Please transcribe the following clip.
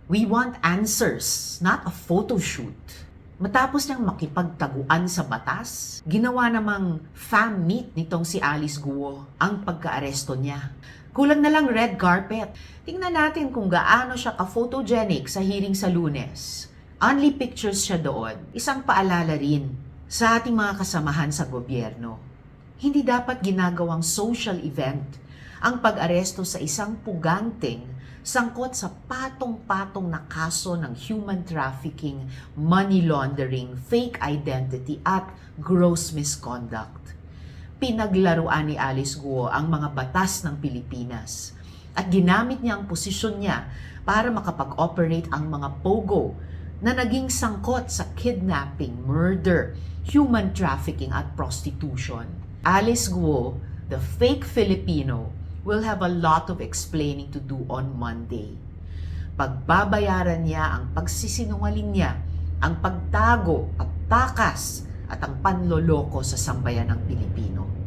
We want answers, not a photo shoot. Matapos niyang makipagtaguan sa batas, ginawa namang fam meet nitong si Alice Guo ang pagkaaresto niya. Kulang na lang red carpet. Tingnan natin kung gaano siya ka-photogenic sa hearing sa Lunes. Only pictures siya doon. Isang paalala rin sa ating mga kasamahan sa gobyerno. Hindi dapat ginagawang social event ang pag-aresto sa isang puganteng sangkot sa patong-patong na kaso ng human trafficking, money laundering, fake identity at gross misconduct. Pinaglaruan ni Alice Guo ang mga batas ng Pilipinas at ginamit niya ang posisyon niya para makapag-operate ang mga pogo na naging sangkot sa kidnapping, murder, human trafficking at prostitution. Alice Guo, the fake Filipino, will have a lot of explaining to do on Monday. Pagbabayaran niya ang pagsisinungaling niya, ang pagtago, pagtakas at ang panloloko sa sambayan ng Pilipino.